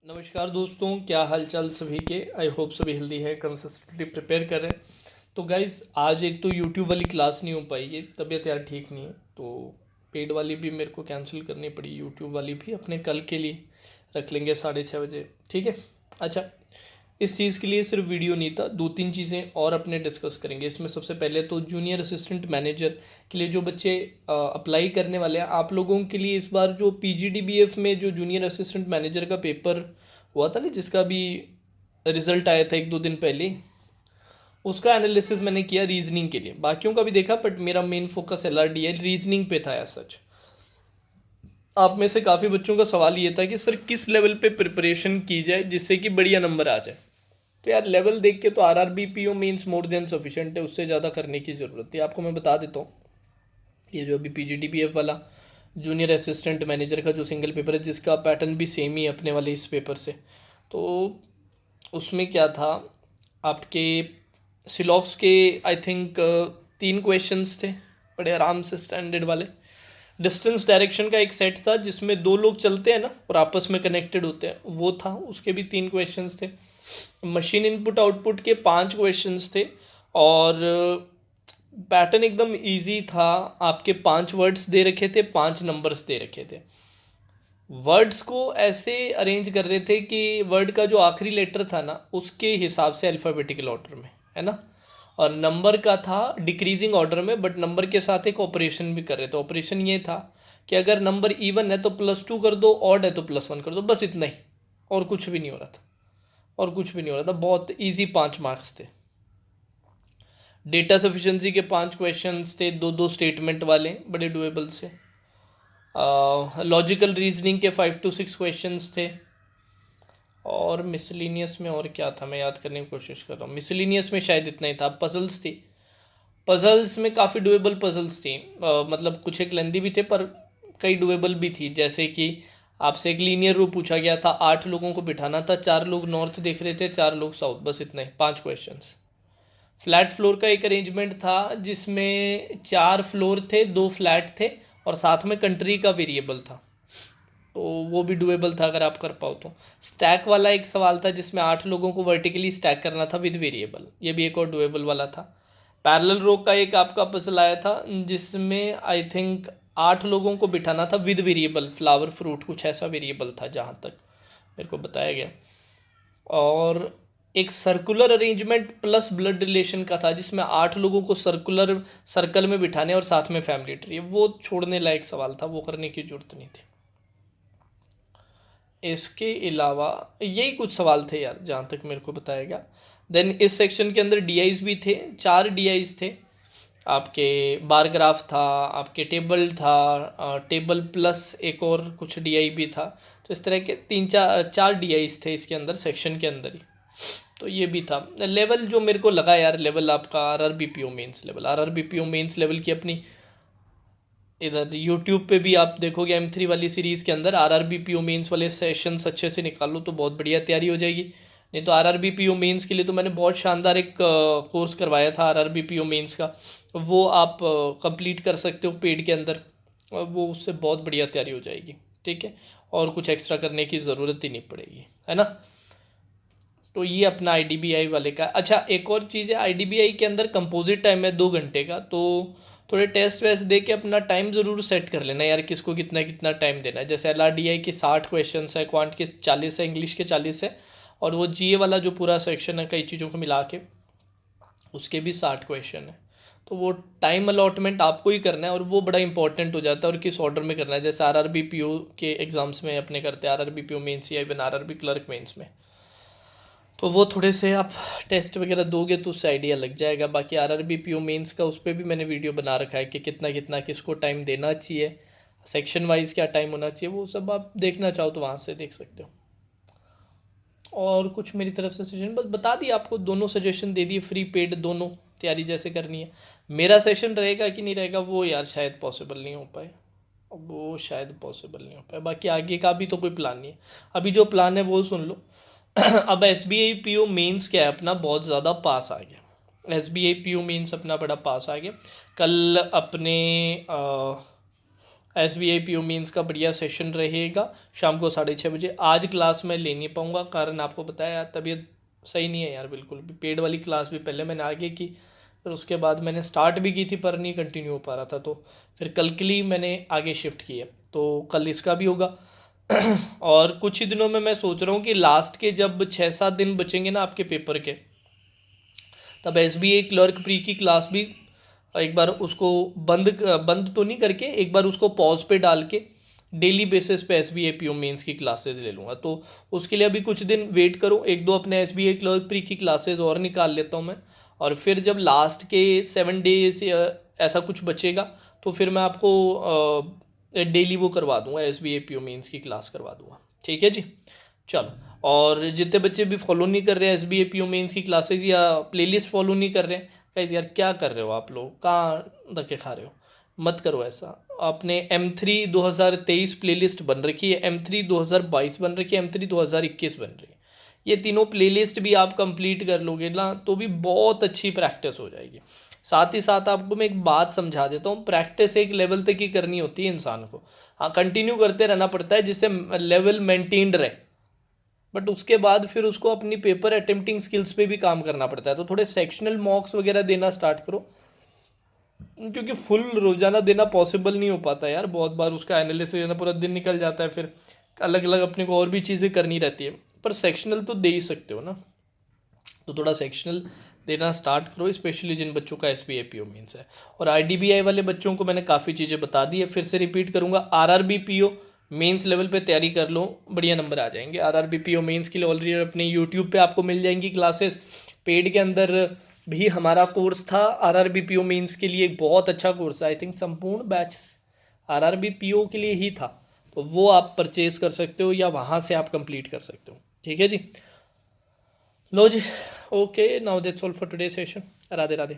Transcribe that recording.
नमस्कार दोस्तों, क्या हाल चाल सभी के। आई होप सभी हेल्दी है, कंसिस्टेंटली प्रिपेयर कर रहे हैं। तो गाइज़ आज एक तो यूट्यूब वाली क्लास नहीं हो पाई, ये तबीयत यार ठीक नहीं है, तो पेड वाली भी मेरे को कैंसिल करनी पड़ी। यूट्यूब वाली भी अपने कल के लिए रख लेंगे 6:30 बजे, ठीक है। अच्छा, इस चीज़ के लिए सिर्फ वीडियो नहीं था, दो तीन चीज़ें और अपने डिस्कस करेंगे इसमें। सबसे पहले तो जूनियर असिस्टेंट मैनेजर के लिए जो बच्चे अप्लाई करने वाले हैं, आप लोगों के लिए इस बार जो PGDBF में जो जूनियर असिस्टेंट मैनेजर का पेपर हुआ था ना, जिसका भी रिजल्ट आया था एक दो दिन पहले, उसका एनालिसिस मैंने किया रीजनिंग के लिए। बाकियों का भी देखा, बट मेरा मेन फोकस LRD है, रीजनिंग पे था। एज सच आप में से काफ़ी बच्चों का सवाल ये था कि सर किस लेवल पे प्रिपरेशन की जाए जिससे कि बढ़िया नंबर आ जाए। तो यार लेवल देख के तो RRBPO means more than sufficient है, उससे ज़्यादा करने की ज़रूरत है। आपको मैं बता देता हूँ, ये जो अभी PGDBF वाला जूनियर असिस्टेंट मैनेजर का जो सिंगल पेपर है, जिसका पैटर्न भी सेम ही है अपने वाले इस पेपर से, तो उसमें क्या था, आपके सिलॉक्स के आई थिंक 3 क्वेश्चंस थे, बड़े आराम से स्टैंडर्ड वाले। डिस्टेंस डायरेक्शन का एक सेट था जिसमें दो लोग चलते हैं ना और आपस में कनेक्टेड होते हैं, वो था, उसके भी 3 क्वेश्चंस थे। मशीन इनपुट आउटपुट के 5 क्वेश्चंस थे, और पैटर्न एकदम इजी था। आपके 5 वर्ड्स दे रखे थे, 5 नंबर्स दे रखे थे। वर्ड्स को ऐसे अरेंज कर रहे थे कि वर्ड का जो आखिरी लेटर था ना, उसके हिसाब से अल्फ़ाबेटिकल ऑर्डर में, है ना। और नंबर का था डिक्रीजिंग ऑर्डर में, बट नंबर के साथ एक ऑपरेशन भी कर रहे थे। ऑपरेशन ये था कि अगर नंबर इवन है तो +2 कर दो, ऑड है तो +1 कर दो, बस इतना ही, और कुछ भी नहीं हो रहा था। और कुछ भी नहीं हो रहा था, बहुत ईजी 5 मार्क्स थे। डेटा सफिशेंसी के 5 क्वेश्चंस थे, दो दो स्टेटमेंट वाले, बड़े डुएबल से। लॉजिकल रीजनिंग के 5 to 6 क्वेश्चंस थे। और मिसलिनियस में और क्या था, मैं याद करने की कोशिश कर रहा हूँ। मिसलिनियस में शायद इतना ही था। पजल्स थी, पजल्स में काफ़ी डुएबल पजल्स थी, मतलब कुछ एक लेंदी भी थे पर कई डुएबल भी थी। जैसे कि आपसे एक लीनियर रो पूछा गया था, 8 लोगों को बिठाना था, 4 लोग नॉर्थ देख रहे थे, 4 लोग साउथ, बस इतना ही, 5 क्वेश्चंस। फ्लैट फ्लोर का एक अरेंजमेंट था जिसमें 4 फ्लोर थे, 2 फ्लैट थे, और साथ में कंट्री का वेरिएबल था, तो वो भी डुएबल था अगर आप कर पाओ तो। स्टैक वाला एक सवाल था जिसमें 8 लोगों को वर्टिकली स्टैक करना था विद वेरिएबल, ये भी एक और डुएबल वाला था। पैरेलल रो का एक आपका पजल आया था जिसमें आई थिंक 8 लोगों को बिठाना था विद वेरिएबल, फ्लावर फ्रूट कुछ ऐसा वेरिएबल था जहाँ तक मेरे को बताया गया। और एक circular arrangement plus blood relation का था जिसमें 8 लोगों को सर्कुलर सर्कल में बिठाने और साथ में फैमिली ट्री, वो छोड़ने लायक सवाल था, वो करने की जरूरत नहीं थी। इसके अलावा यही कुछ सवाल थे यार जहाँ तक मेरे को बताया गया। देन इस सेक्शन के अंदर DIs भी थे, 4 DIs थे। आपके बार ग्राफ था, आपके टेबल था, टेबल प्लस एक और कुछ DI भी था। तो इस तरह के 3 4 DIs थे इसके अंदर, सेक्शन के अंदर ही। तो ये भी था। लेवल जो मेरे को लगा यार, लेवल आपका RRBPO mains level, RRBPO mains level की अपनी इधर यूट्यूब पे भी आप देखोगे M3 वाली सीरीज़ के अंदर RRBPO मेंस वाले सेशंस अच्छे से निकालो तो बहुत बढ़िया तैयारी हो जाएगी। नहीं तो RRBPO मेंस के लिए तो मैंने बहुत शानदार एक कोर्स करवाया था RRBPO मेंस का, वो आप कंप्लीट कर सकते हो पेड के अंदर, और वो उससे बहुत बढ़िया तैयारी हो जाएगी, ठीक है। और कुछ एक्स्ट्रा करने की ज़रूरत ही नहीं पड़ेगी, है ना। तो ये अपना IDBI वाले का। अच्छा, एक और चीज़ है, IDBI के अंदर कंपोजिट टाइम है 2 घंटे का, तो थोड़े टेस्ट वेस्ट दे के अपना टाइम ज़रूर सेट कर लेना यार, किसको कितना कितना टाइम देना है। जैसे LRDI के 60 क्वेश्चन है, क्वांट के 40 है, इंग्लिश के 40 है, और वो GA वाला जो पूरा सेक्शन है कई चीज़ों को मिला के, उसके भी 60 क्वेश्चन है। तो वो टाइम अलॉटमेंट आपको ही करना है, और वो बड़ा इंपॉर्टेंट हो जाता है, और किस ऑर्डर में करना है। जैसे RRBPO के एग्ज़ाम्स में अपने करते हैं, RRBPO मेंस या इवन RRB क्लर्क मेंस में, तो वो थोड़े से आप टेस्ट वगैरह दोगे तो उससे आइडिया लग जाएगा। बाकी RRBPO मेंस का उस पर भी मैंने वीडियो बना रखा है कि कितना कितना किसको टाइम देना चाहिए, सेक्शन वाइज क्या टाइम होना चाहिए, वो सब आप देखना चाहो तो वहाँ से देख सकते हो। और कुछ मेरी तरफ से सजेशन बस बता दिया आपको, दोनों सजेशन दे दिए, फ्री पेड दोनों तैयारी जैसे करनी है। मेरा सेशन रहेगा कि नहीं रहेगा वो यार शायद पॉसिबल नहीं हो पाए, वो शायद पॉसिबल नहीं हो पाए। बाकी आगे का भी तो कोई प्लान नहीं है, अभी जो प्लान है वो सुन लो। अब SBI PO मेंस क्या है अपना, बहुत ज़्यादा पास आ गया। SBI PO मेंस अपना बड़ा पास आ गया। कल अपने SBI PO मेंस का बढ़िया सेशन रहेगा शाम को 6:30 बजे। आज क्लास मैं ले नहीं पाऊँगा, कारण आपको बताया तबीयत सही नहीं है यार बिल्कुल भी। पेड वाली क्लास भी पहले मैंने आगे की, फिर उसके बाद मैंने स्टार्ट भी की थी पर नहीं कंटिन्यू हो पा रहा था, तो फिर कल के लिए मैंने आगे शिफ्ट किया, तो कल इसका भी होगा। और कुछ ही दिनों में मैं सोच रहा हूँ कि लास्ट के जब 6-7 दिन बचेंगे ना आपके पेपर के, तब SBI क्लर्क प्री की क्लास भी एक बार उसको बंद तो नहीं करके, एक बार उसको पॉज पे डाल के डेली बेसिस पे SBI PO मेंस की क्लासेस ले लूँगा। तो उसके लिए अभी कुछ दिन वेट करो, 1-2 अपने SBI क्लर्क प्री की क्लासेस और निकाल लेता हूँ मैं, और फिर जब लास्ट के 7 डेज ऐसा कुछ बचेगा तो फिर मैं आपको डेली वो करवा दूंगा, SBI PO मेंस की क्लास करवा दूंगा। ठीक है जी, चलो। और जितने बच्चे भी फॉलो नहीं कर रहे हैं SBI PO मेंस की क्लासेस या प्लेलिस्ट फॉलो नहीं कर रहे हैं, गाइस यार क्या कर रहे हो आप लोग, कहाँ धक्के खा रहे हो, मत करो ऐसा। आपने M3 2023 प्लेलिस्ट बन रखी है, M3 2022 बन रखी है, M3 2021 बन रही है। ये तीनों प्लेलिस्ट भी आप कंप्लीट कर लोगे ना तो भी बहुत अच्छी प्रैक्टिस हो जाएगी। साथ ही साथ आपको मैं एक बात समझा देता हूँ, प्रैक्टिस एक लेवल तक ही करनी होती है इंसान को, हाँ कंटिन्यू करते रहना पड़ता है जिससे लेवल मेंटेन्ड रहे, बट उसके बाद फिर उसको अपनी पेपर अटेम्प्टिंग स्किल्स पे भी काम करना पड़ता है। तो थोड़े सेक्शनल मॉक्स वगैरह देना स्टार्ट करो, क्योंकि फुल रोजाना देना पॉसिबल नहीं हो पाता यार, बहुत बार उसका एनालिसिस ना पूरा दिन निकल जाता है, फिर अलग अलग अपने को और भी चीज़ें करनी रहती है, पर सेक्शनल तो दे ही सकते हो ना। तो थोड़ा सेक्शनल देना स्टार्ट करो, स्पेशली जिन बच्चों का SBI PO मेंस है। और IDBI वाले बच्चों को मैंने काफ़ी चीज़ें बता दी है, फिर से रिपीट करूँगा, RRB PO मेंस लेवल पे तैयारी कर लो, बढ़िया नंबर आ जाएंगे। RRB PO मेंस के लिए ऑलरेडी अपने यूट्यूब पे आपको मिल जाएंगी क्लासेस, पेड के अंदर भी हमारा कोर्स था RRB PO मेंस के लिए, बहुत अच्छा कोर्स है, आई थिंक संपूर्ण बैच RRB PO के लिए ही था, तो वो आप परचेज कर सकते हो या वहाँ से आप कंप्लीट कर सकते हो। ठीक है जी, लो जी, okay, now that's all for today session. Radhe Radhe.